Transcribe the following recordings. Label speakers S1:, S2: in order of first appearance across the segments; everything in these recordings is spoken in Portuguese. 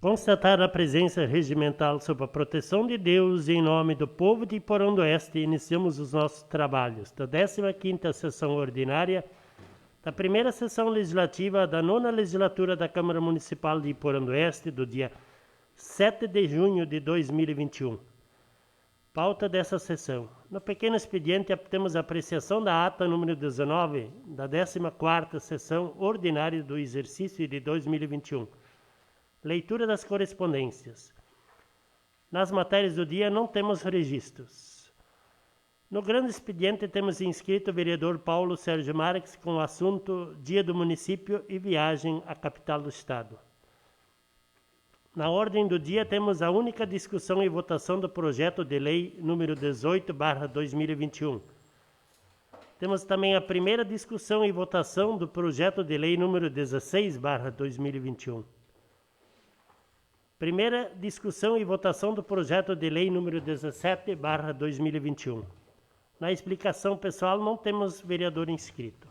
S1: Constatar a presença regimental sob a proteção de Deus e em nome do povo de Iporã do Oeste, iniciamos os nossos trabalhos da 15ª Sessão Ordinária da primeira Sessão Legislativa da 9ª Legislatura da Câmara Municipal de Iporã do Oeste, do dia 7 de junho de 2021. Pauta dessa sessão. No pequeno expediente, temos a apreciação da ata número 19 da 14ª Sessão Ordinária do exercício de 2021. Leitura das correspondências. Nas matérias do dia não temos registros. No grande expediente temos inscrito o vereador Paulo Sérgio Marques com o assunto Dia do Município e viagem à capital do estado. Na ordem do dia temos a única discussão e votação do projeto de lei número 18/2021. Temos também a primeira discussão e votação do projeto de lei número 16/2021. Primeira discussão e votação do projeto de lei número 17/2021. Na explicação pessoal não temos vereador inscrito.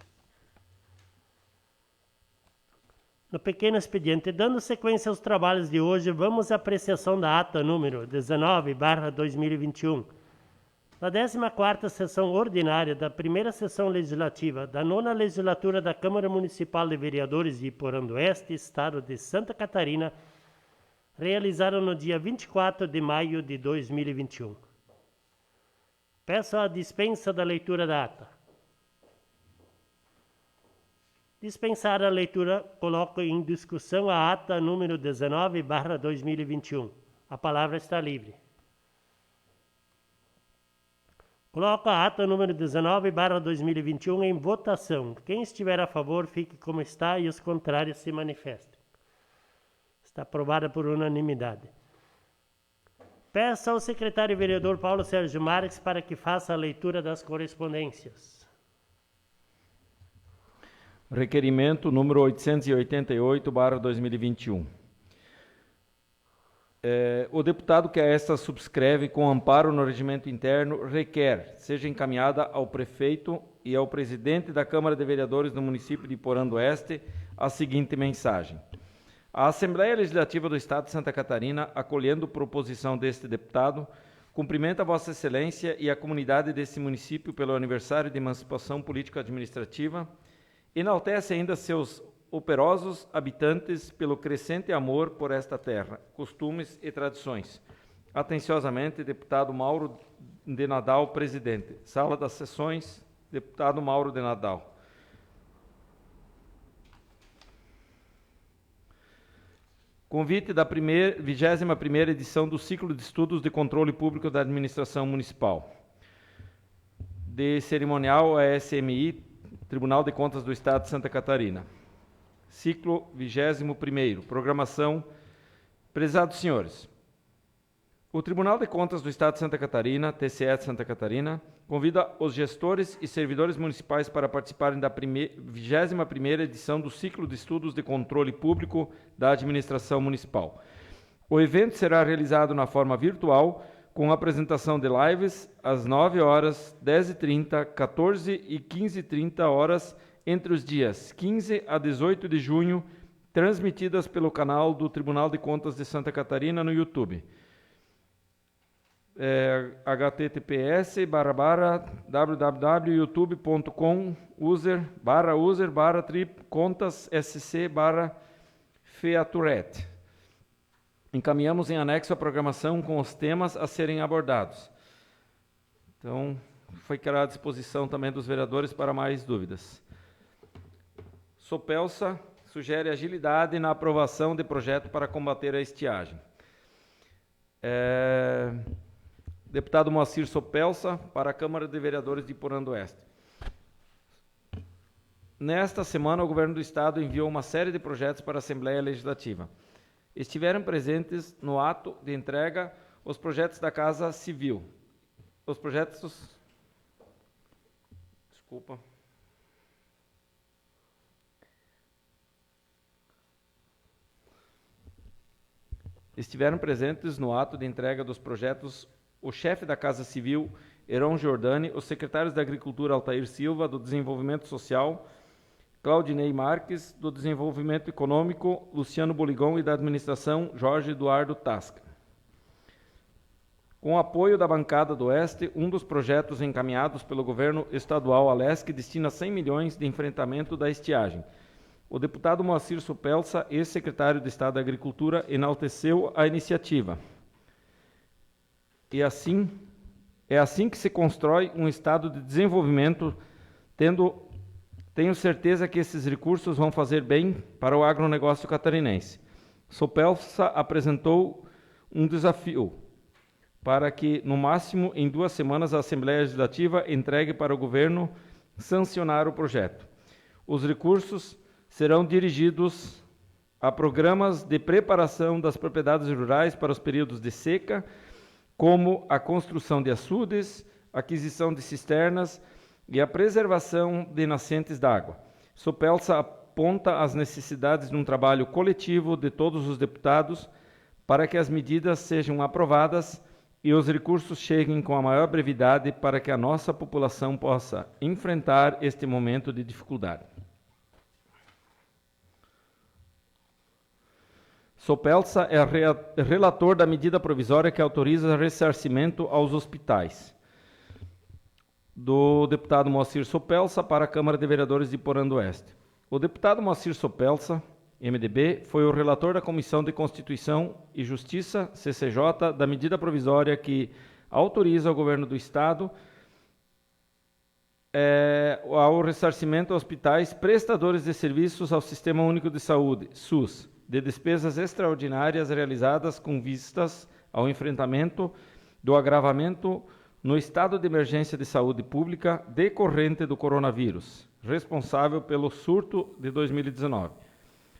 S1: No pequeno expediente, dando sequência aos trabalhos de hoje, vamos à apreciação da ata número 19/2021, da 14ª Sessão Ordinária da primeira Sessão Legislativa da 9ª Legislatura da Câmara Municipal de Vereadores de Iporã do Oeste, Estado de Santa Catarina, realizada no dia 24 de maio de 2021. Peço a dispensa da leitura da ata. Dispensar a leitura, coloco em discussão a ata número 19/2021. A palavra está livre. Coloco a ata número 19/2021 em votação. Quem estiver a favor, fique como está e os contrários se manifestem. Está aprovada por unanimidade. Peço ao secretário vereador Paulo Sérgio Marques para que faça a leitura das correspondências.
S2: Requerimento número 888/2021. O deputado que a esta subscreve com amparo no regimento interno requer seja encaminhada ao prefeito e ao presidente da Câmara de Vereadores do município de Iporã do Oeste a seguinte mensagem. A Assembleia Legislativa do Estado de Santa Catarina, acolhendo proposição deste deputado, cumprimenta Vossa Excelência e a comunidade deste município pelo aniversário de emancipação político-administrativa, enaltece ainda seus operosos habitantes pelo crescente amor por esta terra, costumes e tradições. Atenciosamente, deputado Mauro de Nadal, presidente. Sala das Sessões, deputado Mauro de Nadal. Convite da 21ª edição do Ciclo de Estudos de Controle Público da Administração Municipal. De cerimonial a SMI, Tribunal de Contas do Estado de Santa Catarina. Ciclo 21º. Programação. Prezados senhores, o Tribunal de Contas do Estado de Santa Catarina, TCE de Santa Catarina, convida os gestores e servidores municipais para participarem da 21ª edição do Ciclo de Estudos de Controle Público da Administração Municipal. O evento será realizado na forma virtual, com apresentação de lives às 9 horas, 10h30, 14 e 15h30 horas, entre os dias 15 a 18 de junho, transmitidas pelo canal do Tribunal de Contas de Santa Catarina no YouTube. https://www.youtube.com user/trip-contas-sc/featuret. Encaminhamos em anexo a programação com os temas a serem abordados. Então, ficará à disposição também dos vereadores para mais dúvidas. Sopelsa sugere agilidade na aprovação de projeto para combater a estiagem. Deputado Moacir Sopelsa, para a Câmara de Vereadores de Iporã do Oeste. Nesta semana, o Governo do Estado enviou uma série de projetos para a Assembleia Legislativa. Estiveram presentes no ato de entrega os projetos da Casa Civil. Os projetos... Desculpa. Estiveram presentes no ato de entrega dos projetos o chefe da Casa Civil, Heron Giordani, os secretários da Agricultura, Altair Silva, do Desenvolvimento Social, Claudinei Marques, do Desenvolvimento Econômico, Luciano Boligon, e da Administração, Jorge Eduardo Tasca. Com o apoio da bancada do Oeste, um dos projetos encaminhados pelo governo estadual Alesc destina 100 milhões de enfrentamento da estiagem. O deputado Moacir Supelsa, ex-secretário de Estado da Agricultura, enalteceu a iniciativa. É assim que se constrói um estado de desenvolvimento, tenho certeza que esses recursos vão fazer bem para o agronegócio catarinense. Supelsa apresentou um desafio para que, no máximo, em 2 semanas, a Assembleia Legislativa entregue para o governo sancionar o projeto. Os recursos serão dirigidos a programas de preparação das propriedades rurais para os períodos de seca, como a construção de açudes, aquisição de cisternas e a preservação de nascentes d'água. Supelsa aponta as necessidades de um trabalho coletivo de todos os deputados para que as medidas sejam aprovadas e os recursos cheguem com a maior brevidade para que a nossa população possa enfrentar este momento de dificuldade. Supelsa é relator da medida provisória que autoriza ressarcimento aos hospitais. Do deputado Moacir Supelsa para a Câmara de Vereadores de Porã do Oeste. O deputado Moacir Supelsa, MDB, foi o relator da Comissão de Constituição e Justiça, CCJ, da medida provisória que autoriza o governo do Estado ao ressarcimento a hospitais prestadores de serviços ao Sistema Único de Saúde, SUS, de despesas extraordinárias realizadas com vistas ao enfrentamento do agravamento no estado de emergência de saúde pública decorrente do coronavírus, responsável pelo surto de 2019.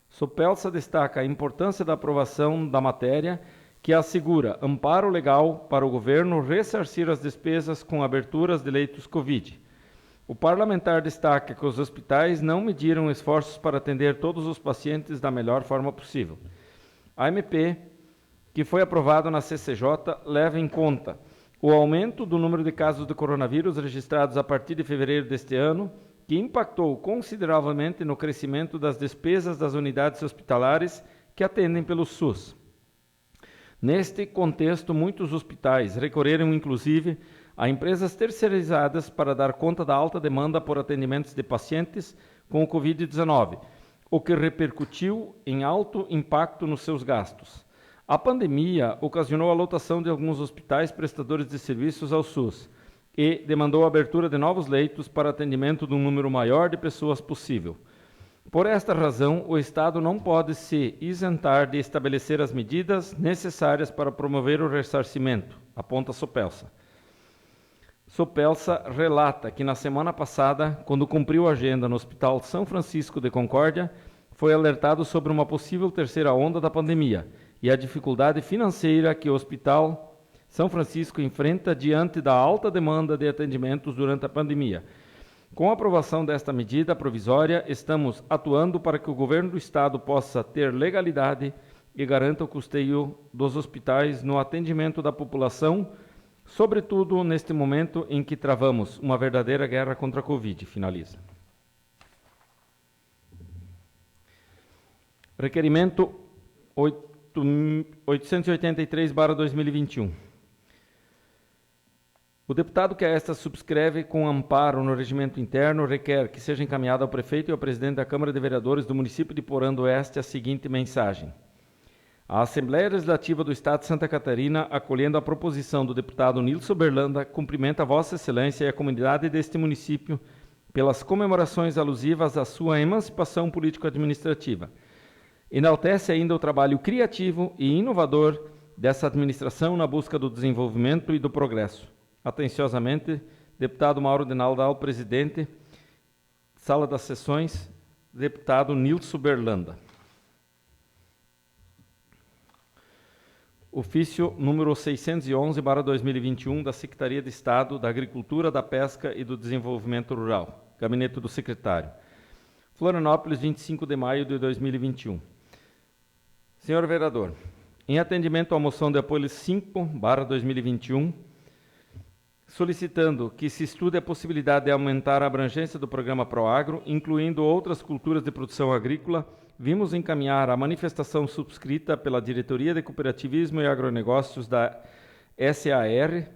S2: Supelsa destaca a importância da aprovação da matéria, que assegura amparo legal para o governo ressarcir as despesas com aberturas de leitos Covid. O parlamentar destaca que os hospitais não mediram esforços para atender todos os pacientes da melhor forma possível. A MP, que foi aprovada na CCJ, leva em conta o aumento do número de casos de coronavírus registrados a partir de fevereiro deste ano, que impactou consideravelmente no crescimento das despesas das unidades hospitalares que atendem pelo SUS. Neste contexto, muitos hospitais recorreram, inclusive, a empresas terceirizadas para dar conta da alta demanda por atendimentos de pacientes com o Covid-19, o que repercutiu em alto impacto nos seus gastos. A pandemia ocasionou a lotação de alguns hospitais prestadores de serviços ao SUS e demandou a abertura de novos leitos para atendimento de um número maior de pessoas possível. Por esta razão, o Estado não pode se isentar de estabelecer as medidas necessárias para promover o ressarcimento, aponta Supelsa. Supelsa relata que na semana passada, quando cumpriu a agenda no Hospital São Francisco de Concórdia, foi alertado sobre uma possível terceira onda da pandemia e a dificuldade financeira que o Hospital São Francisco enfrenta diante da alta demanda de atendimentos durante a pandemia. Com a aprovação desta medida provisória, estamos atuando para que o governo do Estado possa ter legalidade e garanta o custeio dos hospitais no atendimento da população, sobretudo neste momento em que travamos uma verdadeira guerra contra a Covid, finaliza. Requerimento 883/2021. O deputado que a esta subscreve com amparo no regimento interno requer que seja encaminhada ao prefeito e ao presidente da Câmara de Vereadores do município de Porã do Oeste a seguinte mensagem. A Assembleia Legislativa do Estado de Santa Catarina, acolhendo a proposição do deputado Nilson Berlanda, cumprimenta Vossa Excelência e a comunidade deste município pelas comemorações alusivas à sua emancipação político-administrativa. Enaltece ainda o trabalho criativo e inovador dessa administração na busca do desenvolvimento e do progresso. Atenciosamente, deputado Mauro de Naldal, presidente, Sala das Sessões, deputado Nilson Berlanda. Ofício número 611/2021 da Secretaria de Estado da Agricultura, da Pesca e do Desenvolvimento Rural, Gabinete do Secretário. Florianópolis, 25 de maio de 2021. Senhor vereador, em atendimento à moção de apoio 5/2021, solicitando que se estude a possibilidade de aumentar a abrangência do programa Proagro, incluindo outras culturas de produção agrícola, vimos encaminhar a manifestação subscrita pela Diretoria de Cooperativismo e Agronegócios da SAR,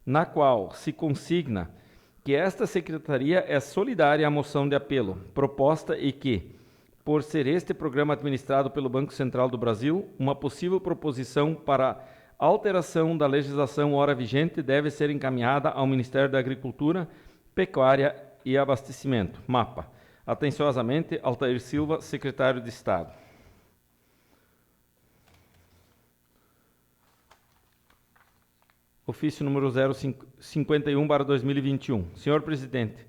S2: na qual se consigna que esta secretaria é solidária à moção de apelo proposta e que, por ser este programa administrado pelo Banco Central do Brasil, uma possível proposição para alteração da legislação ora vigente deve ser encaminhada ao Ministério da Agricultura, Pecuária e Abastecimento, MAPA. Atenciosamente, Altair Silva, Secretário de Estado. Ofício número 051/2021. Senhor Presidente,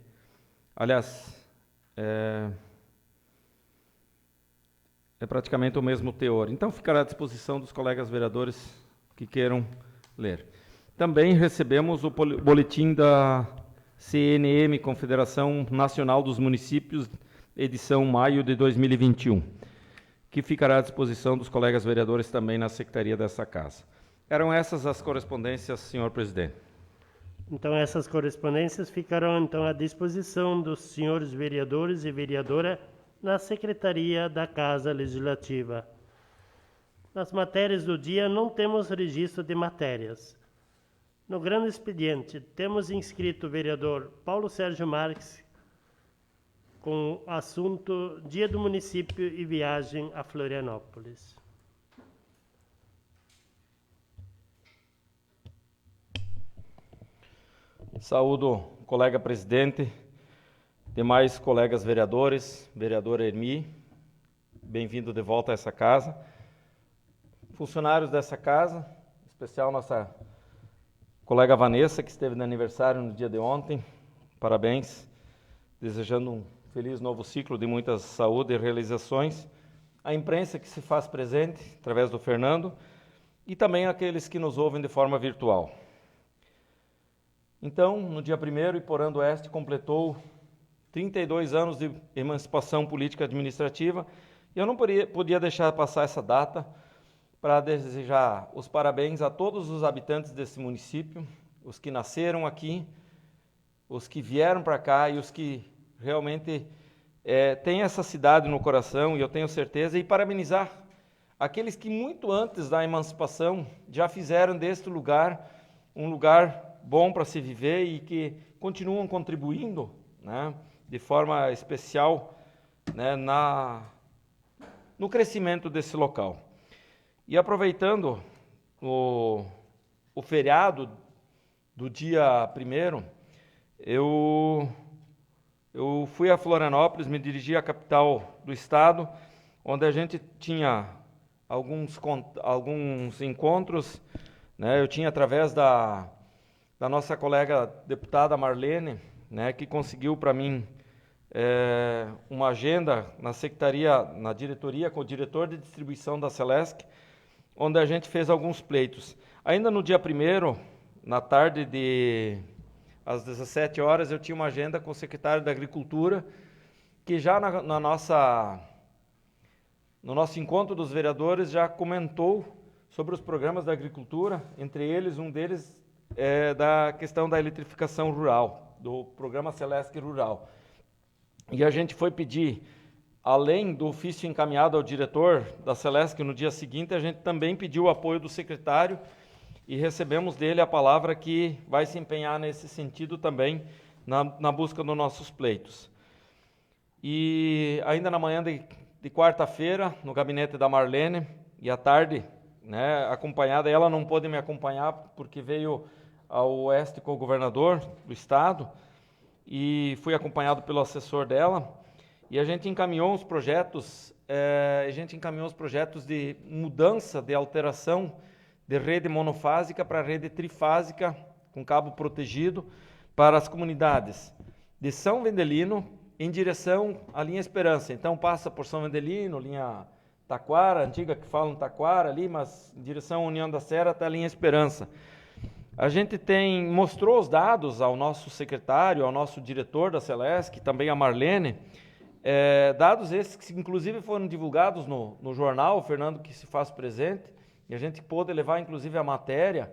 S2: aliás, é praticamente o mesmo teor. Então, ficará à disposição dos colegas vereadores que queiram ler. Também recebemos o boletim da CNM, Confederação Nacional dos Municípios, edição maio de 2021, que ficará à disposição dos colegas vereadores também na secretaria dessa casa. Eram essas as correspondências, senhor presidente.
S1: Então, essas correspondências ficarão então à disposição dos senhores vereadores e vereadora na secretaria da Casa Legislativa. Nas matérias do dia, não temos registro de matérias. No grande expediente, temos inscrito o vereador Paulo Sérgio Marques com o assunto Dia do Município e viagem a Florianópolis.
S2: Saúdo o colega presidente, demais colegas vereadores, vereadora Ermi, bem-vindo de volta a essa casa. Funcionários dessa casa, em especial nossa colega Vanessa, que esteve no aniversário no dia de ontem, parabéns, desejando um feliz novo ciclo de muita saúde e realizações. A imprensa que se faz presente, através do Fernando, e também aqueles que nos ouvem de forma virtual. Então, no dia 1º, Iporã do Oeste completou 32 anos de emancipação política administrativa, e eu não podia deixar passar essa data para desejar os parabéns a todos os habitantes desse município, os que nasceram aqui, os que vieram para cá e os que realmente têm essa cidade no coração, e eu tenho certeza, e parabenizar aqueles que muito antes da emancipação já fizeram deste lugar um lugar bom para se viver e que continuam contribuindo, né, de forma especial, né, no crescimento desse local. E aproveitando o feriado do dia 1º, eu fui a Florianópolis, me dirigi à capital do estado, onde a gente tinha alguns encontros, né, eu tinha através da nossa colega deputada Marlene, né, que conseguiu para mim uma agenda na secretaria, na diretoria, com o diretor de distribuição da Celesc, onde a gente fez alguns pleitos. Ainda no dia 1º, na tarde às 17 horas, eu tinha uma agenda com o secretário da Agricultura, que já no nosso encontro dos vereadores já comentou sobre os programas da agricultura, entre eles, um deles da questão da eletrificação rural, do programa Celesc Rural. E a gente foi pedir, além do ofício encaminhado ao diretor da Celesc no dia seguinte, a gente também pediu o apoio do secretário e recebemos dele a palavra que vai se empenhar nesse sentido também na busca dos nossos pleitos. E ainda na manhã de quarta-feira, no gabinete da Marlene, e à tarde, né, acompanhada, ela não pôde me acompanhar porque veio ao oeste com o governador do estado, e fui acompanhado pelo assessor dela, e a gente encaminhou os projetos, de mudança, de alteração de rede monofásica para rede trifásica, com cabo protegido, para as comunidades de São Vendelino, em direção à linha Esperança. Então passa por São Vendelino, linha Taquara, antiga que falam Taquara ali, mas em direção à União da Serra até a linha Esperança. A gente mostrou os dados ao nosso secretário, ao nosso diretor da Celesc, também a Marlene, dados esses que inclusive foram divulgados no jornal, o Fernando que se faz presente, e a gente pôde levar inclusive a matéria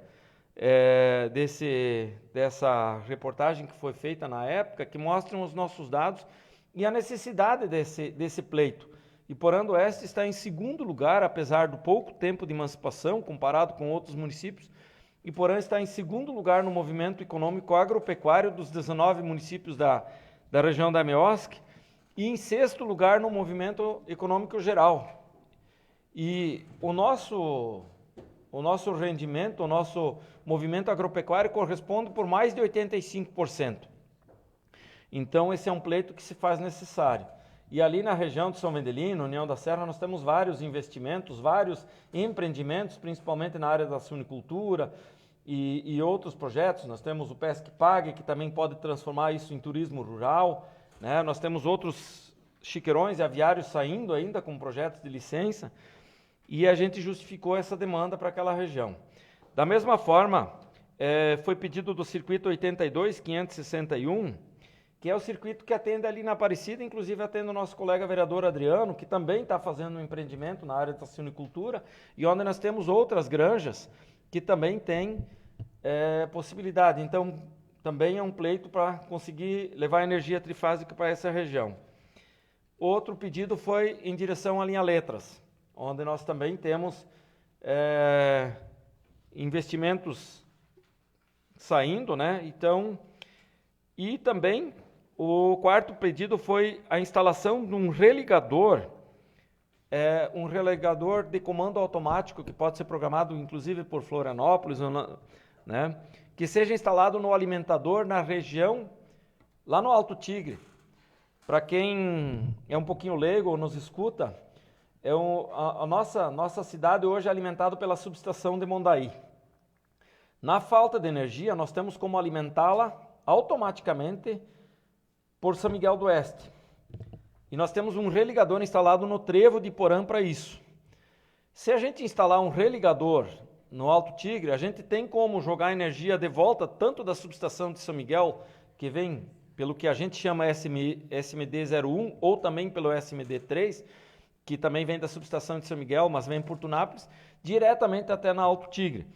S2: dessa reportagem que foi feita na época, que mostram os nossos dados e a necessidade desse pleito. Iporã do Oeste está em segundo lugar, apesar do pouco tempo de emancipação, comparado com outros municípios. Iporã está em segundo lugar no movimento econômico agropecuário dos 19 municípios da região da MEOSC e em sexto lugar no movimento econômico geral. E o nosso rendimento, o nosso movimento agropecuário corresponde por mais de 85%. Então, esse é um pleito que se faz necessário. E ali na região de São Vendelino, União da Serra, nós temos vários investimentos, vários empreendimentos, principalmente na área da suinicultura e outros projetos. Nós temos o Pesque Pague, que também pode transformar isso em turismo rural, né? Nós temos outros chiqueirões e aviários saindo ainda com projetos de licença, e a gente justificou essa demanda para aquela região. Da mesma forma, foi pedido do Circuito 82.561, que é o circuito que atende ali na Aparecida, inclusive atende o nosso colega vereador Adriano, que também está fazendo um empreendimento na área da suinicultura, e onde nós temos outras granjas que também têm possibilidade. Então, também é um pleito para conseguir levar energia trifásica para essa região. Outro pedido foi em direção à linha Letras, onde nós também temos investimentos saindo, né? Então, e também o quarto pedido foi a instalação de um religador de comando automático que pode ser programado inclusive por Florianópolis, né? Que seja instalado no alimentador na região, lá no Alto Tigre. Para quem é um pouquinho leigo ou nos escuta, a nossa cidade hoje é alimentada pela subestação de Mondaí. Na falta de energia, nós temos como alimentá-la automaticamente por São Miguel do Oeste. E nós temos um religador instalado no trevo de Iporã para isso. Se a gente instalar um religador no Alto Tigre, a gente tem como jogar energia de volta, tanto da subestação de São Miguel, que vem pelo que a gente chama SMD01, ou também pelo SMD3, que também vem da subestação de São Miguel, mas vem por Tunápolis, diretamente até na Alto Tigre.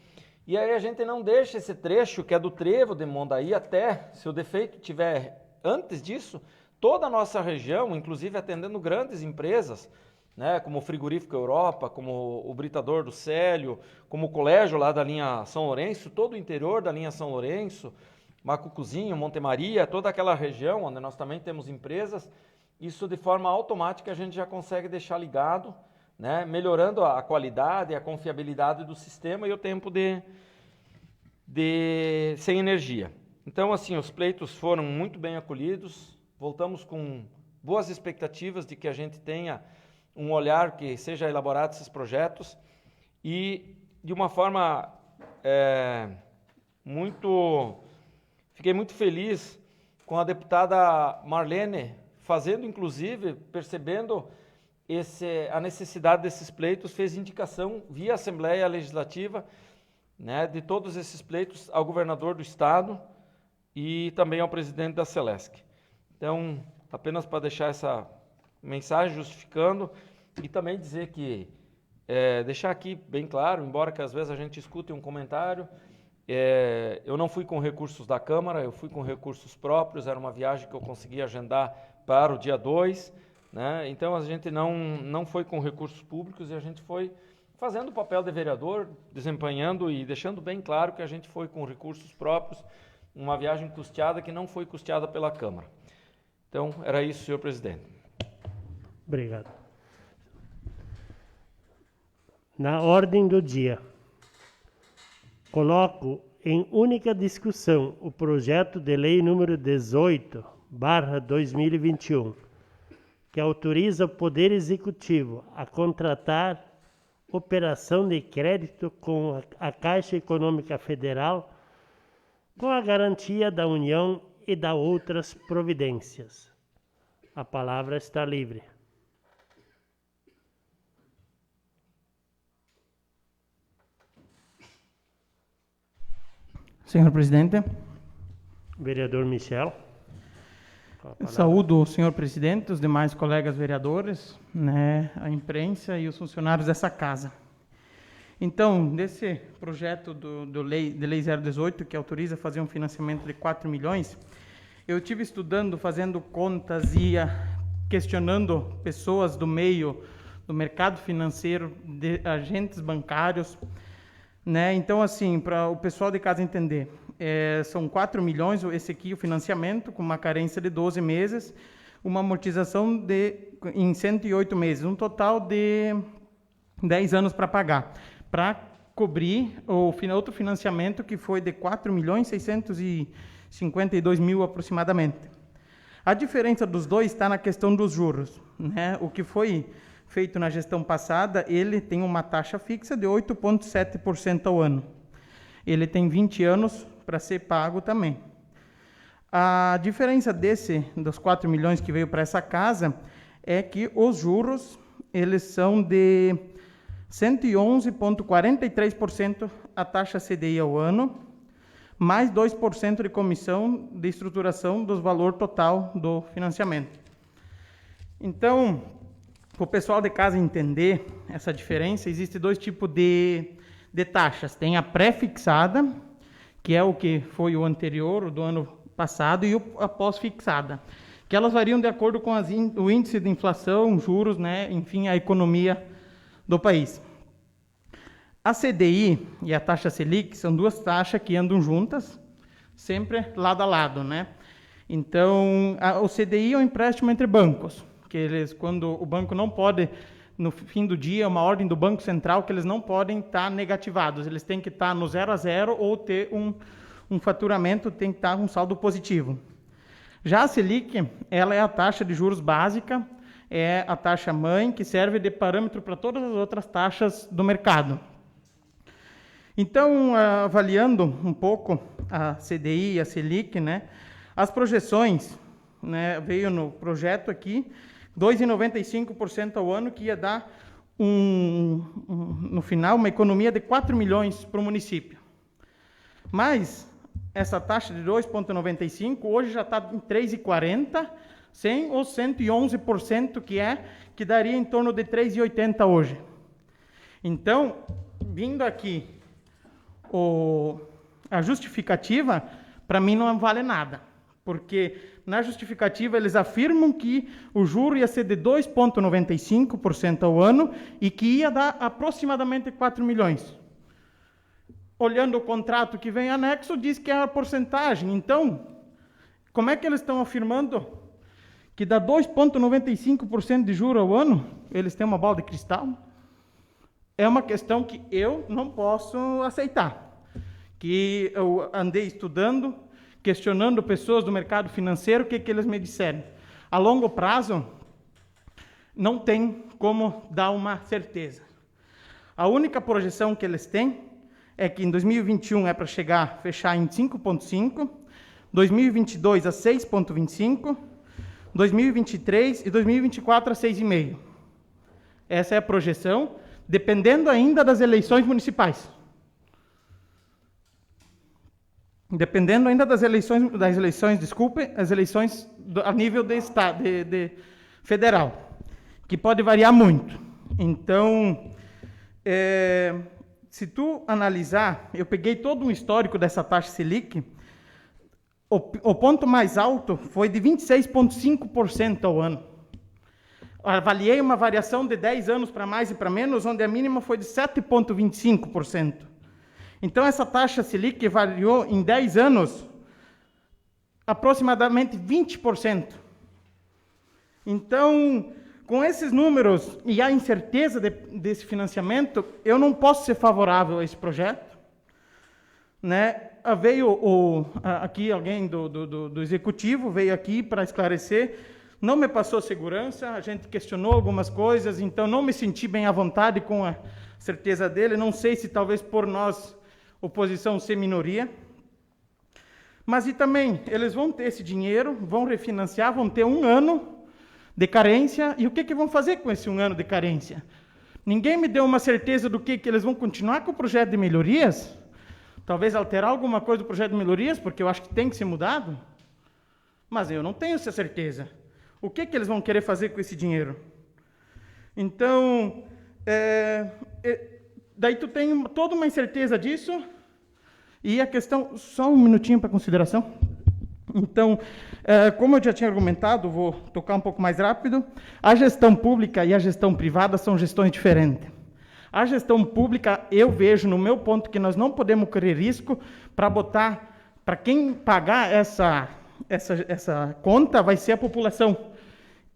S2: E aí a gente não deixa esse trecho, que é do trevo de Mondaí até, se o defeito tiver antes disso, toda a nossa região, inclusive atendendo grandes empresas, né, como o Frigorífico Europa, como o Britador do Célio, como o colégio lá da linha São Lourenço, todo o interior da linha São Lourenço, Macucuzinho, Monte Maria, toda aquela região onde nós também temos empresas, isso de forma automática a gente já consegue deixar ligado, né, melhorando a qualidade e a confiabilidade do sistema e o tempo sem energia. Então, assim, os pleitos foram muito bem acolhidos, voltamos com boas expectativas de que a gente tenha um olhar que seja elaborado esses projetos e, de uma forma fiquei muito feliz com a deputada Marlene fazendo, inclusive, percebendo a necessidade desses pleitos, fez indicação via Assembleia Legislativa, né, de todos esses pleitos ao governador do Estado e também ao presidente da Celesc. Então, apenas para deixar essa mensagem justificando e também dizer que, deixar aqui bem claro, embora que às vezes a gente escute um comentário, eu não fui com recursos da Câmara, eu fui com recursos próprios, era uma viagem que eu consegui agendar para o dia 2, né? Então a gente não foi com recursos públicos e a gente foi fazendo o papel de vereador, desempenhando e deixando bem claro que a gente foi com recursos próprios, uma viagem custeada que não foi custeada pela Câmara. Então, era isso, senhor presidente.
S1: Obrigado. Na ordem do dia, coloco em única discussão o projeto de lei número 18/2021, que autoriza o Poder Executivo a contratar operação de crédito com a Caixa Econômica Federal com a garantia da União e da outras providências. A palavra está livre.
S3: Senhor presidente.
S1: Vereador Michel.
S3: Saúdo o senhor presidente, os demais colegas vereadores, né, a imprensa e os funcionários dessa casa. Então, nesse projeto de lei 018, que autoriza fazer um financiamento de 4 milhões, eu tive estudando, fazendo contas e questionando pessoas do meio, do mercado financeiro, de agentes bancários, né? Então, assim, para o pessoal de casa entender, são 4 milhões, esse aqui, o financiamento, com uma carência de 12 meses, uma amortização em 108 meses, um total de 10 anos para pagar, para cobrir outro financiamento que foi de 4 milhões 652 mil aproximadamente. A diferença dos dois está na questão dos juros, né? O que foi feito na gestão passada, ele tem uma taxa fixa de 8,7% ao ano. Ele tem 20 anos para ser pago também. A diferença dos 4 milhões que veio para essa casa é que os juros, eles são de 111,43% a taxa CDI ao ano, mais 2% de comissão de estruturação do valor total do financiamento. Então, para o pessoal de casa entender essa diferença, existem dois tipos de taxas. Tem a pré-fixada, que é o que foi o anterior, o do ano passado, e a pós-fixada, que elas variam de acordo com o índice de inflação, juros, né, enfim, a economia do país. A CDI e a taxa Selic são duas taxas que andam juntas, sempre lado a lado, né? Então, o CDI é um empréstimo entre bancos, que quando o banco não pode, no fim do dia, uma ordem do Banco Central que eles não podem estar negativados, eles têm que estar no 0 a 0 ou ter um faturamento, tem que estar um saldo positivo. Já a Selic, ela é a taxa de juros básica, é a taxa mãe que serve de parâmetro para todas as outras taxas do mercado. Então, avaliando um pouco a CDI e a Selic, né, as projeções, né, veio no projeto aqui, 2,95% ao ano, que ia dar, no final, uma economia de 4 milhões para o município. Mas essa taxa de 2,95% hoje já está em 3,40%, sem os 111% que daria em torno de 3,80% hoje. Então, vindo aqui a justificativa, para mim não vale nada, porque na justificativa eles afirmam que o juro ia ser de 2,95% ao ano e que ia dar aproximadamente 4 milhões. Olhando o contrato que vem anexo, diz que é a porcentagem. Então, como é que eles estão afirmando que dá 2,95% de juro ao ano? Eles têm uma bola de cristal? É uma questão que eu não posso aceitar. Que eu andei estudando, questionando pessoas do mercado financeiro, o que eles me disseram? A longo prazo, não tem como dar uma certeza. A única projeção que eles têm é que em 2021 é para fechar em 5,5%, 2022 a 6,25%, 2023 e 2024 a 6,5%. Essa é a projeção, dependendo ainda das eleições municipais. Dependendo ainda das eleições, as eleições a nível de federal, que pode variar muito. Então, se tu analisar, eu peguei todo um histórico dessa taxa Selic, o ponto mais alto foi de 26,5% ao ano. Avaliei uma variação de 10 anos para mais e para menos, onde a mínima foi de 7,25%. Então, essa taxa Selic variou em 10 anos aproximadamente 20%. Então, com esses números e a incerteza desse financiamento, eu não posso ser favorável a esse projeto, né? Veio aqui alguém do executivo, veio aqui para esclarecer, não me passou segurança, a gente questionou algumas coisas, então não me senti bem à vontade com a certeza dele, não sei se talvez por nós, oposição, ser minoria, mas e também, eles vão ter esse dinheiro, vão refinanciar, vão ter 1 ano de carência, e o que vão fazer com esse 1 ano de carência? Ninguém me deu uma certeza do que eles vão continuar com o projeto de melhorias, talvez alterar alguma coisa do projeto de melhorias, porque eu acho que tem que ser mudado, mas eu não tenho essa certeza. O que eles vão querer fazer com esse dinheiro? Então, daí tu tem toda uma incerteza disso, e a questão, só um minutinho para consideração. Então, como eu já tinha argumentado, vou tocar um pouco mais rápido, a gestão pública e a gestão privada são gestões diferentes. A gestão pública, eu vejo, no meu ponto, que nós não podemos correr risco para botar, para quem pagar essa conta vai ser a população.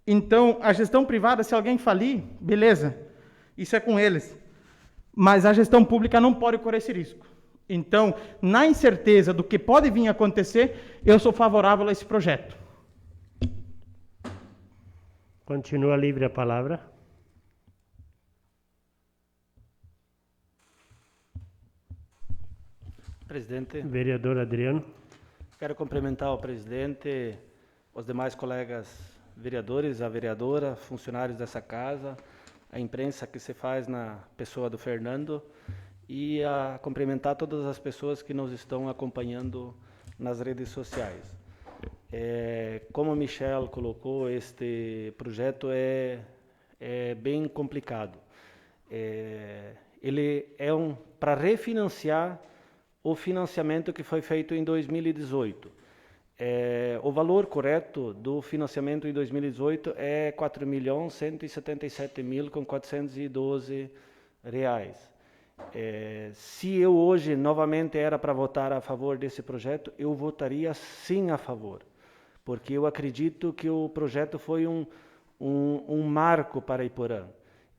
S3: Então, a gestão privada, se alguém falir, beleza, isso é com eles. Mas a gestão pública não pode correr esse risco. Então, na incerteza do que pode vir a acontecer, eu sou favorável a esse projeto.
S1: Continua livre a palavra.
S4: Presidente,
S1: Vereador Adriano.
S4: quero cumprimentar o presidente, os demais colegas vereadores, a vereadora, funcionários dessa casa, a imprensa que se faz na pessoa do Fernando e a cumprimentar todas as pessoas que nos estão acompanhando nas redes sociais. Como o Michel colocou, este projeto é bem complicado. Ele é para refinanciar o financiamento que foi feito em 2018. O valor correto do financiamento em 2018 é R$ 4.177.412. Se eu hoje novamente era para votar a favor desse projeto, eu votaria sim a favor, porque eu acredito que o projeto foi um marco para Iporã.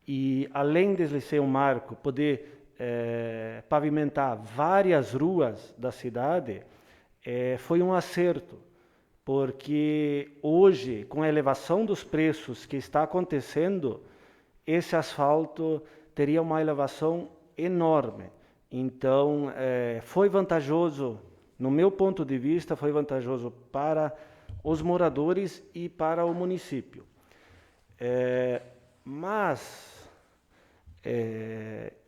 S4: E além de ser um marco, poder pavimentar várias ruas da cidade, foi um acerto, porque hoje, com a elevação dos preços que está acontecendo, esse asfalto teria uma elevação enorme. Então, foi vantajoso, no meu ponto de vista, foi vantajoso para os moradores e para o município. Mas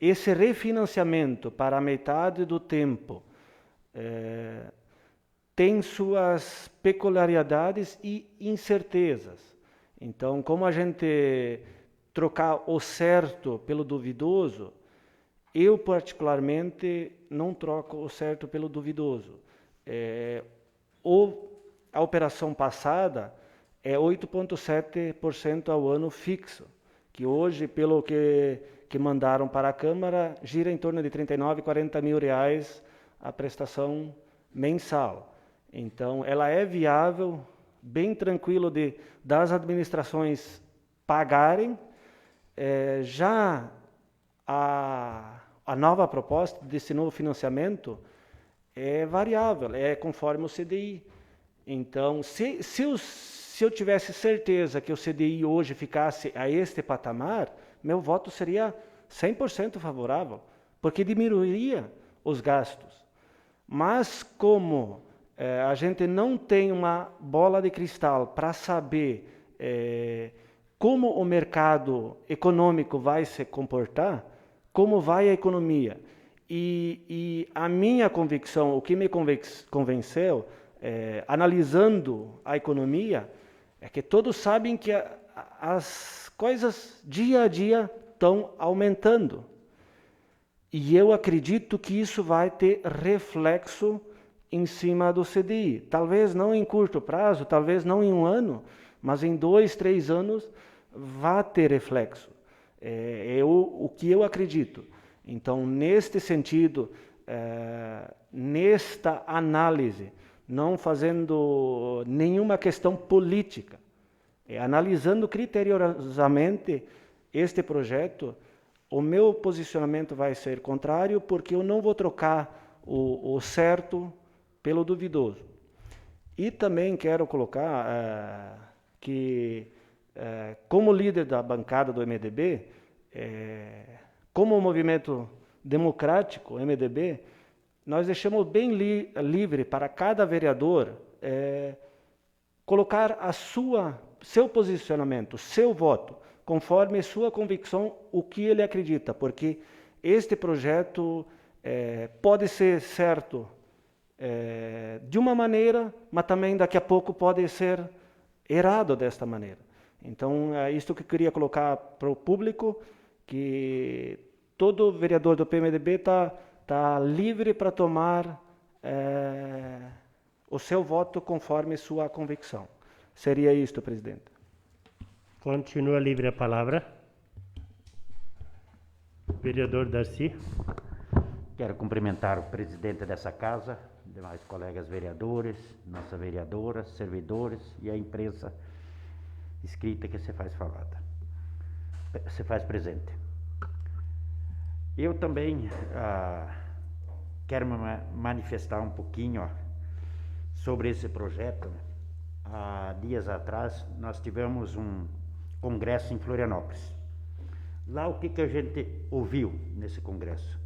S4: esse refinanciamento para a metade do tempo tem suas peculiaridades e incertezas. Então, como a gente trocar o certo pelo duvidoso, eu particularmente não troco o certo pelo duvidoso. A operação passada é 8,7% ao ano fixo, que hoje, pelo que mandaram para a Câmara, gira em torno de R$ 39, 40 mil reais a prestação mensal. Então, ela é viável, bem tranquilo das administrações pagarem. Já a nova proposta desse novo financiamento é variável, é conforme o CDI. Então, se eu tivesse certeza que o CDI hoje ficasse a este patamar, meu voto seria 100% favorável, porque diminuiria os gastos. Mas como a gente não tem uma bola de cristal para saber como o mercado econômico vai se comportar, como vai a economia. E a minha convicção, o que me convenceu, analisando a economia, é que todos sabem que as coisas dia a dia estão aumentando. E eu acredito que isso vai ter reflexo em cima do CDI. Talvez não em curto prazo, talvez não em um ano, mas em 2, 3 anos vai ter reflexo. O que eu acredito. Então, neste sentido, nesta análise, não fazendo nenhuma questão política, analisando criteriosamente este projeto, o meu posicionamento vai ser contrário, porque eu não vou trocar o certo pelo duvidoso. E também quero colocar que, como líder da bancada do MDB, como movimento democrático, MDB, nós deixamos bem livre para cada vereador colocar seu posicionamento, seu voto, conforme sua convicção, o que ele acredita, porque este projeto pode ser certo de uma maneira, mas também daqui a pouco pode ser errado desta maneira. Então, é isto que eu queria colocar para o público, que todo vereador do PMDB tá livre para tomar o seu voto conforme sua convicção. Seria isto, presidente.
S1: Continua livre a palavra. Vereador Darcy.
S5: Quero cumprimentar o presidente dessa casa, demais colegas vereadores, nossa vereadora, servidores e a imprensa escrita que se faz presente. Eu também quero me manifestar um pouquinho sobre esse projeto. Há dias atrás nós tivemos um congresso em Florianópolis. Lá o que a gente ouviu nesse congresso?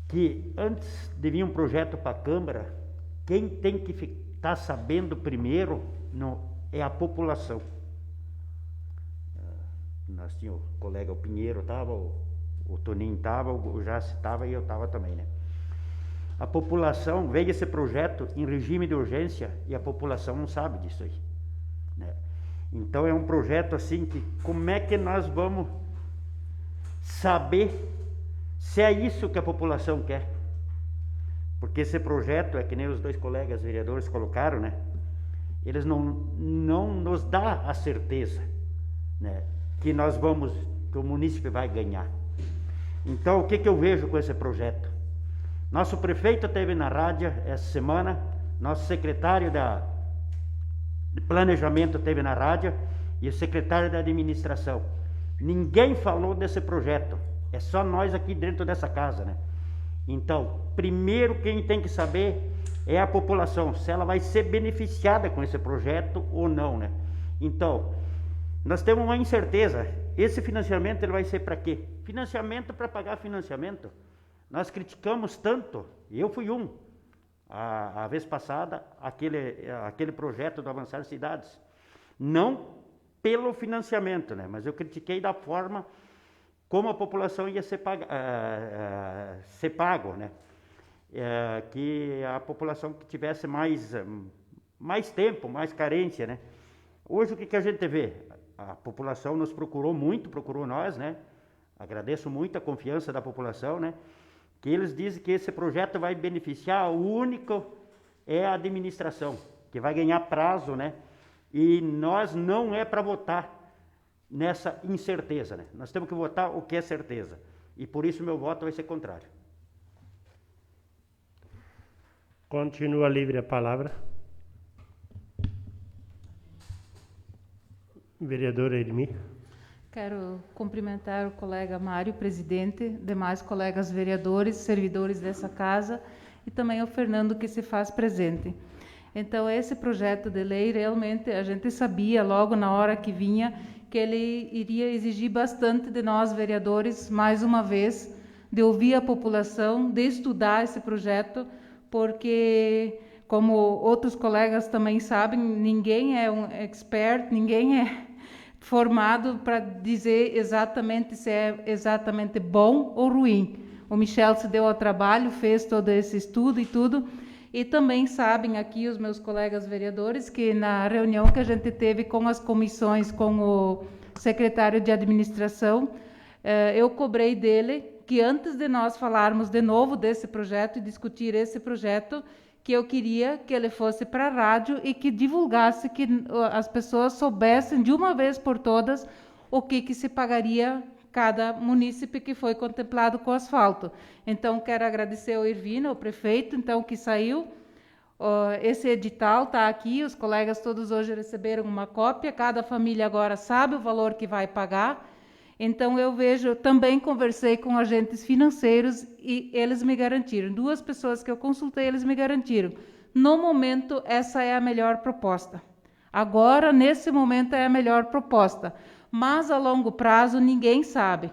S5: Que antes de vir um projeto para a Câmara, quem tem que estar sabendo primeiro é a população. Nós tínhamos o colega, o Pinheiro estava, o Toninho estava, o Jace estava e eu estava também, né? A população, veio esse projeto em regime de urgência e a população não sabe disso aí, né? Então é um projeto assim que, como é que nós vamos saber se é isso que a população quer? Porque esse projeto, é que nem os dois colegas vereadores colocaram, né? Eles não nos dá a certeza, né, que nós vamos, que o munícipe vai ganhar. Então, o que eu vejo com esse projeto? Nosso prefeito esteve na rádio essa semana, nosso secretário de planejamento esteve na rádio e o secretário da administração. Ninguém falou desse projeto, é só nós aqui dentro dessa casa, né? Então, primeiro quem tem que saber é a população, se ela vai ser beneficiada com esse projeto ou não, né? Então, nós temos uma incerteza. Esse financiamento ele vai ser para quê? Financiamento para pagar financiamento. Nós criticamos tanto, e eu fui a vez passada, aquele projeto do Avançar Cidades. Não pelo financiamento, né? Mas eu critiquei da forma como a população ia ser pago, né? Que a população que tivesse mais tempo, mais carência, né? Hoje o que a gente vê? A população nos procurou nós, né? Agradeço muito a confiança da população, né? Que eles dizem que esse projeto vai beneficiar, o único é a administração, que vai ganhar prazo, né? E nós não é para votar nessa incerteza, né? Nós temos que votar o que é certeza. E por isso meu voto vai ser contrário.
S1: Continua livre a palavra. Vereadora Irmi.
S6: Quero cumprimentar o colega Mário, presidente, demais colegas vereadores, servidores dessa casa e também o Fernando que se faz presente. Então, esse projeto de lei, realmente, a gente sabia logo na hora que vinha que ele iria exigir bastante de nós, vereadores, mais uma vez, de ouvir a população, de estudar esse projeto, porque, como outros colegas também sabem, ninguém é um expert, ninguém é formado para dizer exatamente se é exatamente bom ou ruim. O Michel se deu ao trabalho, fez todo esse estudo e tudo, e também sabem aqui os meus colegas vereadores que na reunião que a gente teve com as comissões, com o secretário de administração, eu cobrei dele que antes de nós falarmos de novo desse projeto e discutir esse projeto, que eu queria que ele fosse para a rádio e que divulgasse, que as pessoas soubessem de uma vez por todas o que se pagaria cada munícipe que foi contemplado com asfalto. Então, quero agradecer ao Irvino, ao prefeito, então, que saiu. Esse edital está aqui, os colegas todos hoje receberam uma cópia, cada família agora sabe o valor que vai pagar. Então, eu vejo, também conversei com agentes financeiros e eles me garantiram, 2 pessoas que eu consultei, eles me garantiram, no momento, essa é a melhor proposta. Agora, nesse momento, é a melhor proposta. Mas, a longo prazo, ninguém sabe.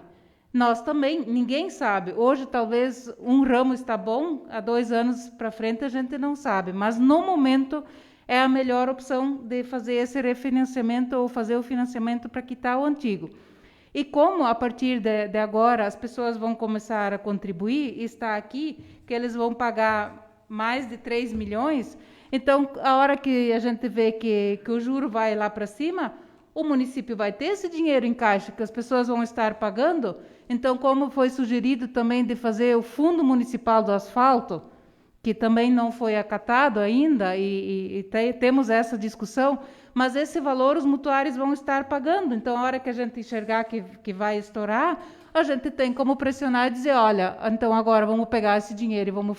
S6: Nós também, ninguém sabe. Hoje, talvez, um ramo está bom, há 2 anos para frente a gente não sabe. Mas, no momento, é a melhor opção de fazer esse refinanciamento ou fazer o financiamento para quitar o antigo. E como, a partir de agora, as pessoas vão começar a contribuir, está aqui que eles vão pagar mais de 3 milhões, então, a hora que a gente vê que o juro vai lá para cima, o município vai ter esse dinheiro em caixa que as pessoas vão estar pagando, Então, como foi sugerido também de fazer o Fundo Municipal do Asfalto, que também não foi acatado ainda, e temos essa discussão, mas esse valor os mutuários vão estar pagando. Então, a hora que a gente enxergar que vai estourar, a gente tem como pressionar e dizer, olha, então agora vamos pegar esse dinheiro e vamos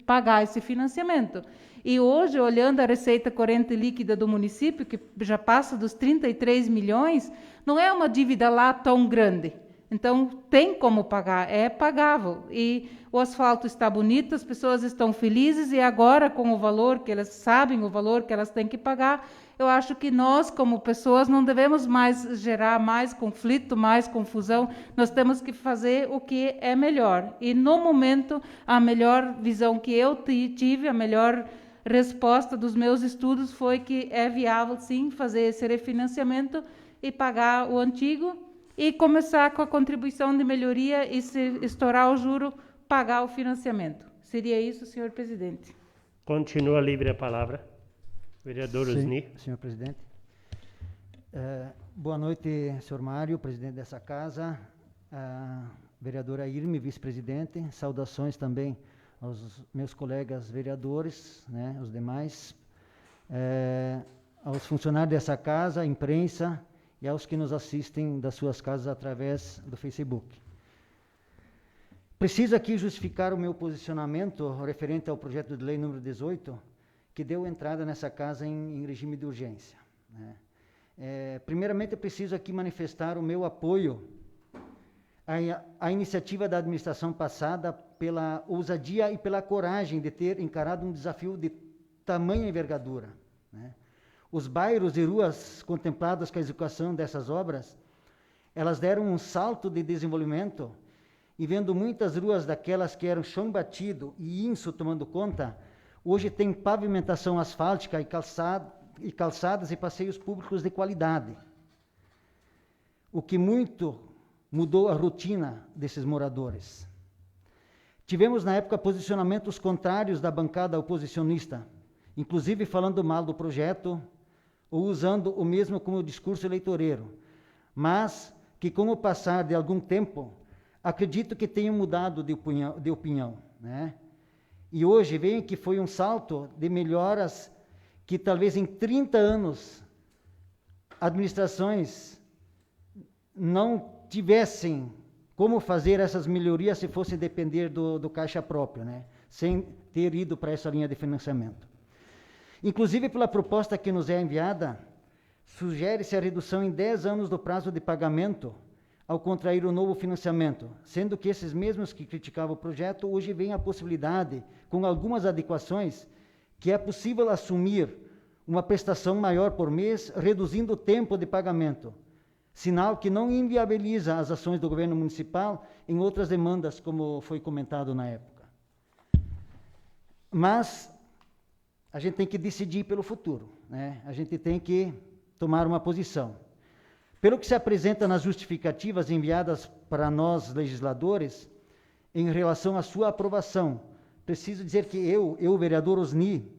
S6: pagar esse financiamento. E hoje, olhando a receita corrente líquida do município, que já passa dos 33 milhões, não é uma dívida lá tão grande. Então, tem como pagar, é pagável. E o asfalto está bonito, as pessoas estão felizes, e agora, com o valor que elas sabem, o valor que elas têm que pagar, eu acho que nós, como pessoas, não devemos mais gerar mais conflito, mais confusão. Nós temos que fazer o que é melhor. E, no momento, a melhor visão que eu tive, a melhor resposta dos meus estudos foi que é viável, sim, fazer esse refinanciamento e pagar o antigo, e começar com a contribuição de melhoria e, se estourar o juro, pagar o financiamento. Seria isso, senhor presidente.
S1: Continua livre a palavra. Vereador Osni.
S7: Senhor presidente. Boa noite, senhor Mário, presidente dessa casa, a vereadora Irme, vice-presidente. Saudações também aos meus colegas vereadores, né, os demais, aos funcionários dessa casa, à imprensa, e aos que nos assistem das suas casas através do Facebook. Preciso aqui justificar o meu posicionamento referente ao projeto de lei número 18, que deu entrada nessa casa em regime de urgência, né? Primeiramente, eu preciso aqui manifestar o meu apoio à iniciativa da administração passada pela ousadia e pela coragem de ter encarado um desafio de tamanha envergadura, né? Os bairros e ruas contemplados com a execução dessas obras, elas deram um salto de desenvolvimento, e vendo muitas ruas daquelas que eram chão batido e inso tomando conta, hoje tem pavimentação asfáltica e calçadas e passeios públicos de qualidade. O que muito mudou a rotina desses moradores. Tivemos na época posicionamentos contrários da bancada oposicionista, inclusive falando mal do projeto, ou usando o mesmo como discurso eleitoreiro, mas que, com o passar de algum tempo, acredito que tenham mudado de opinião, né? E hoje veem que foi um salto de melhoras que talvez em 30 anos administrações não tivessem como fazer essas melhorias se fosse depender do caixa próprio, né? Sem ter ido para essa linha de financiamento. Inclusive, pela proposta que nos é enviada, sugere-se a redução em 10 anos do prazo de pagamento ao contrair o novo financiamento, sendo que esses mesmos que criticavam o projeto hoje veem a possibilidade, com algumas adequações, que é possível assumir uma prestação maior por mês, reduzindo o tempo de pagamento, sinal que não inviabiliza as ações do governo municipal em outras demandas, como foi comentado na época. Mas a gente tem que decidir pelo futuro, né? A gente tem que tomar uma posição. Pelo que se apresenta nas justificativas enviadas para nós, legisladores, em relação à sua aprovação, preciso dizer que eu, vereador Osni,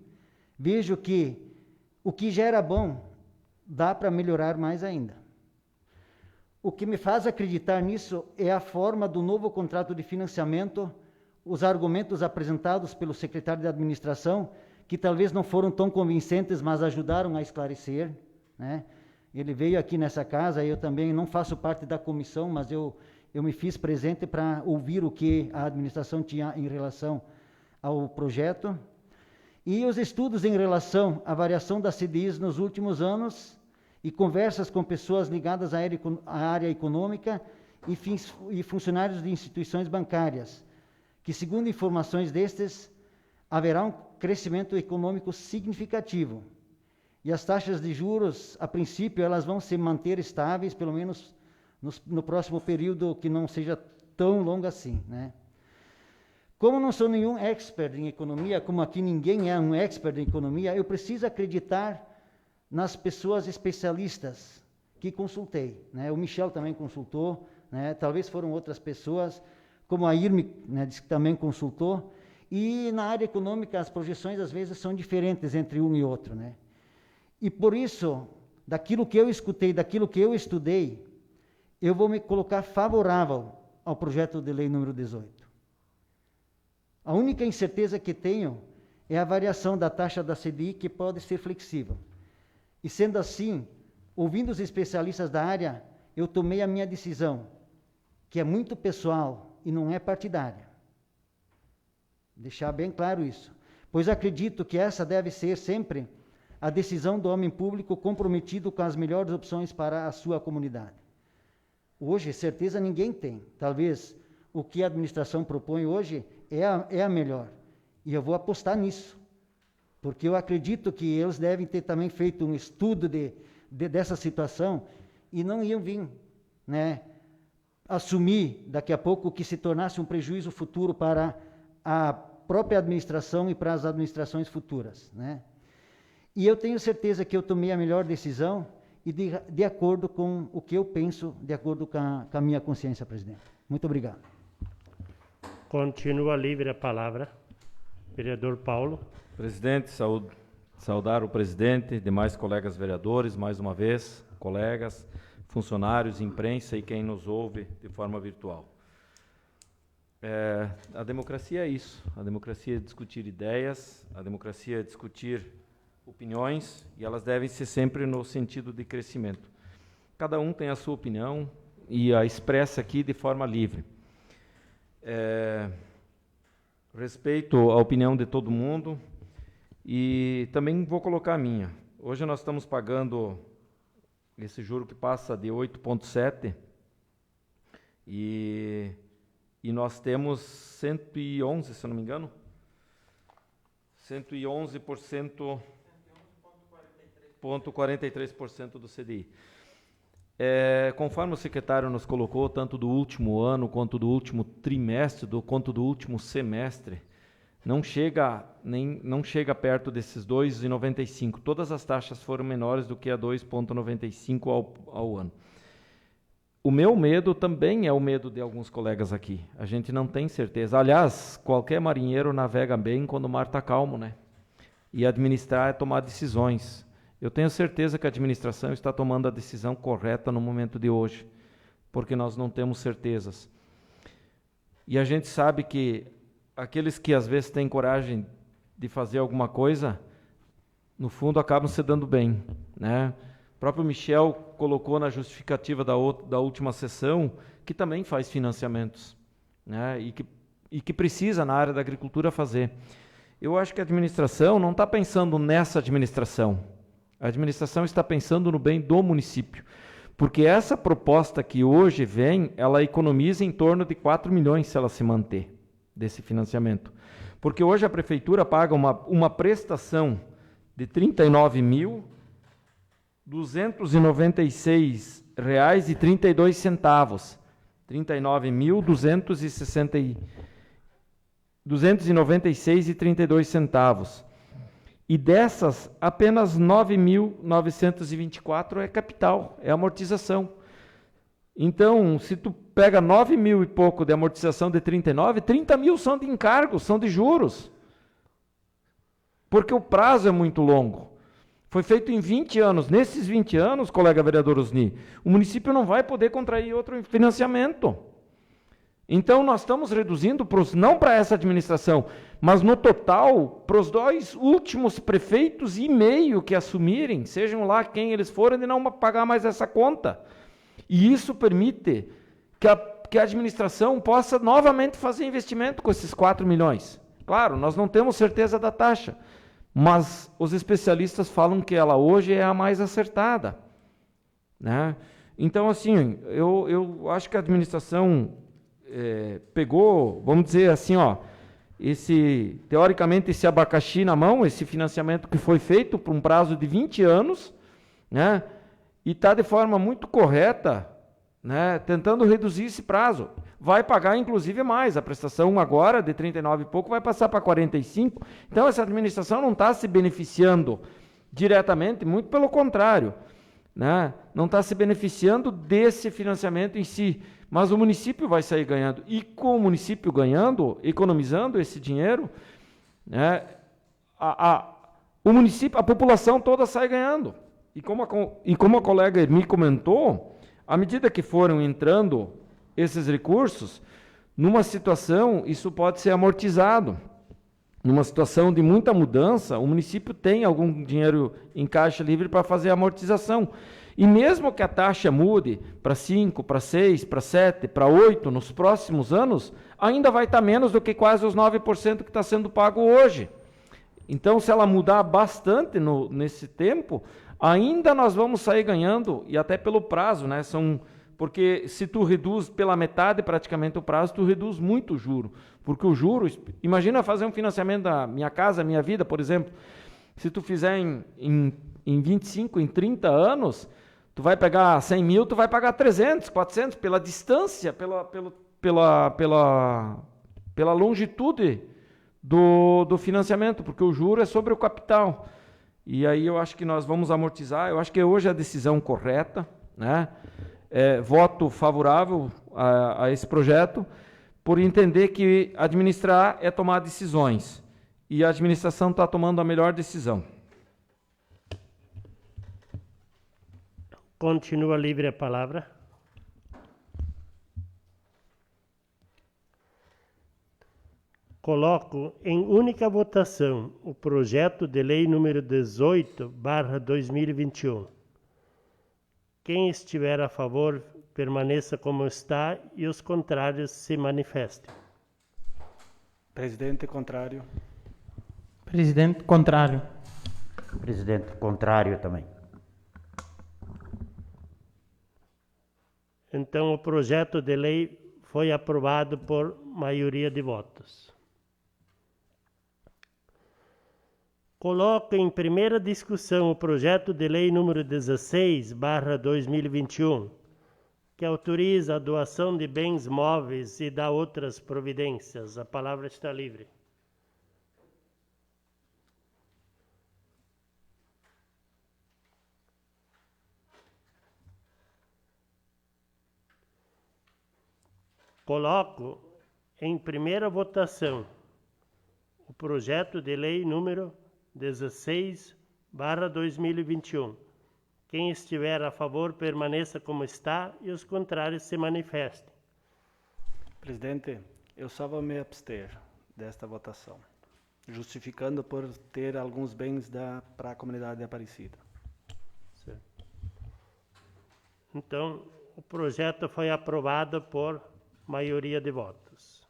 S7: vejo que o que já era bom, dá para melhorar mais ainda. O que me faz acreditar nisso é a forma do novo contrato de financiamento, os argumentos apresentados pelo secretário de administração, que talvez não foram tão convincentes, mas ajudaram a esclarecer, né? Ele veio aqui nessa casa, eu também não faço parte da comissão, mas eu me fiz presente para ouvir o que a administração tinha em relação ao projeto. E os estudos em relação à variação das CDIs nos últimos anos e conversas com pessoas ligadas à área econômica e funcionários de instituições bancárias, que, segundo informações destes, haverá um crescimento econômico significativo. E as taxas de juros, a princípio, elas vão se manter estáveis, pelo menos no próximo período, que não seja tão longo assim, né? Como não sou nenhum expert em economia, como aqui ninguém é um expert em economia, eu preciso acreditar nas pessoas especialistas que consultei, né? O Michel também consultou, né? Talvez foram outras pessoas, como a Irme, né, disse que também consultou. E na área econômica, as projeções, às vezes, são diferentes entre um e outro, né? E por isso, daquilo que eu escutei, daquilo que eu estudei, eu vou me colocar favorável ao projeto de lei número 18. A única incerteza que tenho é a variação da taxa da CDI, que pode ser flexível. E sendo assim, ouvindo os especialistas da área, eu tomei a minha decisão, que é muito pessoal e não é partidária. Deixar bem claro isso. Pois acredito que essa deve ser sempre a decisão do homem público comprometido com as melhores opções para a sua comunidade. Hoje, certeza ninguém tem. Talvez o que a administração propõe hoje é a melhor. E eu vou apostar nisso. Porque eu acredito que eles devem ter também feito um estudo dessa situação e não iam vir, né, assumir daqui a pouco que se tornasse um prejuízo futuro para a própria administração e para as administrações futuras, né? E eu tenho certeza que eu tomei a melhor decisão e de acordo com o que eu penso, de acordo com a minha consciência, presidente. Muito obrigado.
S1: Continua livre a palavra. Vereador Paulo.
S2: Presidente, saudar o presidente, demais colegas vereadores, mais uma vez, colegas, funcionários, imprensa e quem nos ouve de forma virtual. A democracia é isso. A democracia é discutir ideias, a democracia é discutir opiniões, e elas devem ser sempre no sentido de crescimento. Cada um tem a sua opinião e a expressa aqui de forma livre. Respeito a opinião de todo mundo e também vou colocar a minha. Hoje nós estamos pagando esse juro que passa de 8,7 e nós temos 111, se eu não me engano, 111,43% do CDI. Conforme o secretário nos colocou, tanto do último ano, quanto do último trimestre, quanto do último semestre, não chega perto desses 2,95. Todas as taxas foram menores do que a 2,95 ao ano. O meu medo também é o medo de alguns colegas aqui. A gente não tem certeza. Aliás, qualquer marinheiro navega bem quando o mar está calmo, né? E administrar é tomar decisões. Eu tenho certeza que a administração está tomando a decisão correta no momento de hoje, porque nós não temos certezas. E a gente sabe que aqueles que às vezes têm coragem de fazer alguma coisa, no fundo acabam se dando bem, né? O próprio Michel colocou na justificativa da última sessão que também faz financiamentos, né? E que precisa na área da agricultura fazer. Eu acho que a administração não está pensando nessa administração. A administração está pensando no bem do município, porque essa proposta que hoje vem, ela economiza em torno de 4 milhões se ela se manter desse financiamento. Porque hoje a prefeitura paga uma prestação de R$ 39.296,32. R$ 39.296,32. E dessas, apenas 9.924 é capital, é amortização. Então, se tu pega 9 mil e pouco de amortização de 39, 30 mil são de encargos, são de juros. Porque o prazo é muito longo. Foi feito em 20 anos. Nesses 20 anos, colega vereador Osni, o município não vai poder contrair outro financiamento. Então, nós estamos reduzindo, não para essa administração, mas no total, para os 2 últimos prefeitos e meio que assumirem, sejam lá quem eles forem, de não pagar mais essa conta. E isso permite que a administração possa novamente fazer investimento com esses 4 milhões. Claro, nós não temos certeza da taxa, mas os especialistas falam que ela hoje é a mais acertada, né? Então, assim, eu acho que a administração pegou, vamos dizer assim, teoricamente, esse abacaxi na mão, esse financiamento que foi feito por um prazo de 20 anos, né? E está de forma muito correta, né, tentando reduzir esse prazo. Vai pagar, inclusive, mais. A prestação agora, de 39 e pouco, vai passar para 45. Então, essa administração não está se beneficiando diretamente, muito pelo contrário, né? Não está se beneficiando desse financiamento em si, mas o município vai sair ganhando. E com o município ganhando, economizando esse dinheiro, né, o município, a população toda sai ganhando. E como a colega Ermi comentou, à medida que foram entrando esses recursos, numa situação, isso pode ser amortizado. Numa situação de muita mudança, o município tem algum dinheiro em caixa livre para fazer a amortização. E mesmo que a taxa mude para 5, para 6, para 7, para 8 nos próximos anos, ainda vai estar menos do que quase os 9% que está sendo pago hoje. Então, se ela mudar bastante nesse tempo, ainda nós vamos sair ganhando, e até pelo prazo, né? Porque se tu reduz pela metade praticamente o prazo, tu reduz muito o juro. Porque o juro, imagina fazer um financiamento da Minha Casa Minha Vida, por exemplo, se tu fizer em 25, em 30 anos, tu vai pegar 100 mil, tu vai pagar 300, 400, pela distância, pela longitude do financiamento, porque o juro é sobre o capital. E aí eu acho que nós vamos amortizar, eu acho que hoje é a decisão correta, né? Voto favorável a esse projeto, por entender que administrar é tomar decisões, e a administração está tomando a melhor decisão.
S1: Continua livre a palavra. Coloco em única votação o projeto de lei número 18/2021. Quem estiver a favor, permaneça como está, e os contrários se manifestem.
S4: Presidente, contrário.
S3: Presidente, contrário.
S5: Presidente, contrário também.
S1: Então, o projeto de lei foi aprovado por maioria de votos. Coloco em primeira discussão o projeto de lei número 16/2021, que autoriza a doação de bens móveis e dá outras providências. A palavra está livre. Coloco em primeira votação o projeto de lei número 16/2021. Quem estiver a favor, permaneça como está, e os contrários se manifestem.
S4: Presidente, eu só vou me abster desta votação, justificando por ter alguns bens para a comunidade de Aparecida.
S1: Certo. Então, o projeto foi aprovado por maioria de votos.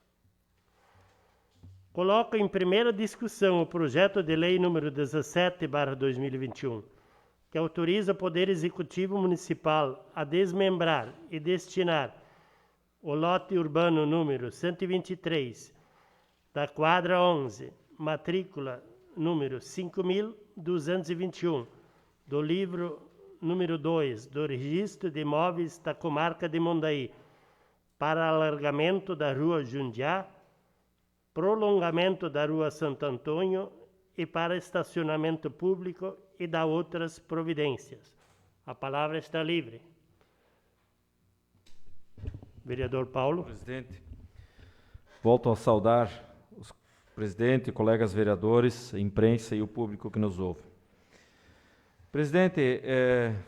S1: Coloco em primeira discussão o projeto de lei número 17/2021, que autoriza o Poder Executivo Municipal a desmembrar e destinar o lote urbano número 123, da quadra 11, matrícula número 5.221, do livro número 2, do Registro de Imóveis da Comarca de Mondaí, para alargamento da Rua Jundiá, prolongamento da Rua Santo Antônio e para estacionamento público, e dá outras providências. A palavra está livre. Vereador Paulo.
S2: Presidente, volto a saudar os presidente, colegas vereadores, a imprensa e o público que nos ouve. Presidente,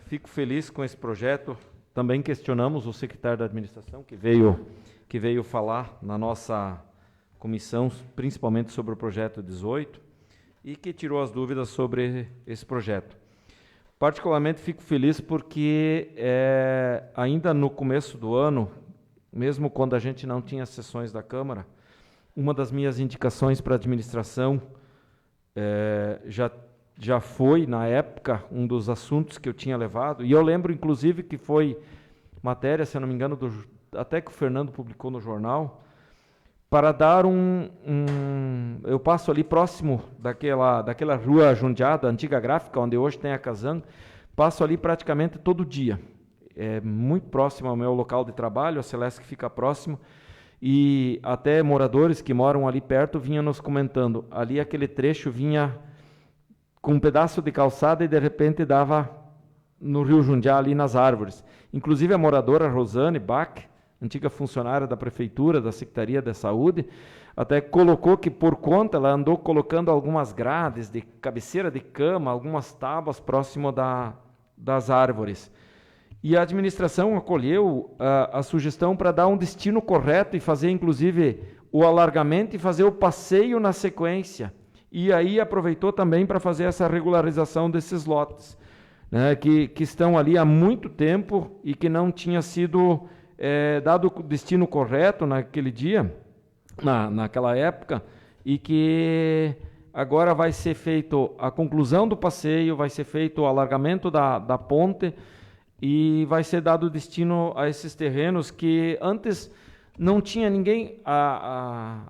S2: fico feliz com esse projeto. Também questionamos o secretário da administração, que veio falar na nossa comissão, principalmente sobre o projeto 18, e que tirou as dúvidas sobre esse projeto. Particularmente fico feliz porque ainda no começo do ano, mesmo quando a gente não tinha sessões da Câmara, uma das minhas indicações para a administração já foi, na época, um dos assuntos que eu tinha levado, e eu lembro, inclusive, que foi matéria, se eu não me engano, até que o Fernando publicou no jornal, para dar eu passo ali próximo daquela rua Jundiá, da antiga gráfica, onde hoje tem a Casan, passo ali praticamente todo dia. É muito próximo ao meu local de trabalho, a Celeste que fica próximo, e até moradores que moram ali perto vinham nos comentando. Ali aquele trecho vinha com um pedaço de calçada e de repente dava no Rio Jundiá, ali nas árvores. Inclusive a moradora Rosane Bach, antiga funcionária da Prefeitura, da Secretaria da Saúde, até colocou que por conta, ela andou colocando algumas grades de cabeceira de cama, algumas tábuas próximo das árvores. E a administração acolheu a sugestão para dar um destino correto e fazer, inclusive, o alargamento e fazer o passeio na sequência. E aí aproveitou também para fazer essa regularização desses lotes, né, que estão ali há muito tempo e que não tinha sido dado o destino correto naquele dia, naquela época, e que agora vai ser feito a conclusão do passeio, vai ser feito o alargamento da ponte e vai ser dado destino a esses terrenos que antes não tinha ninguém,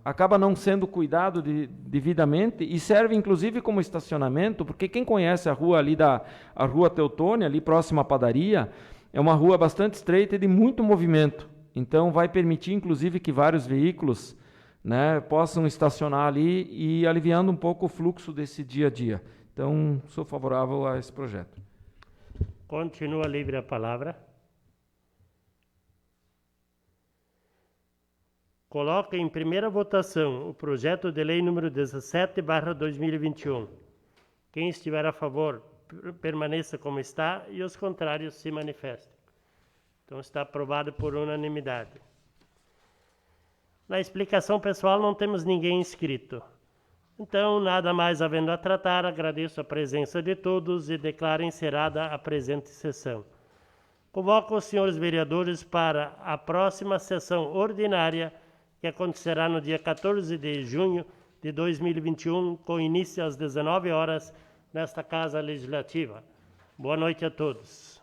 S2: acaba não sendo cuidado devidamente e serve inclusive como estacionamento, porque quem conhece a rua ali, a Rua Teutônia, ali próxima à padaria, é uma rua bastante estreita e de muito movimento. Então vai permitir inclusive que vários veículos, né, possam estacionar ali e aliviando um pouco o fluxo desse dia a dia. Então sou favorável a esse projeto.
S1: Continua livre a palavra. Coloca em primeira votação o projeto de lei número 17/2021. Quem estiver a favor, permaneça como está e os contrários se manifestem. Então está aprovado por unanimidade. Na explicação pessoal não temos ninguém inscrito. Então, nada mais havendo a tratar, agradeço a presença de todos e declaro encerrada a presente sessão. Convoco os senhores vereadores para a próxima sessão ordinária, que acontecerá no dia 14 de junho de 2021, com início às 19 horas, nesta Casa Legislativa. Boa noite a todos.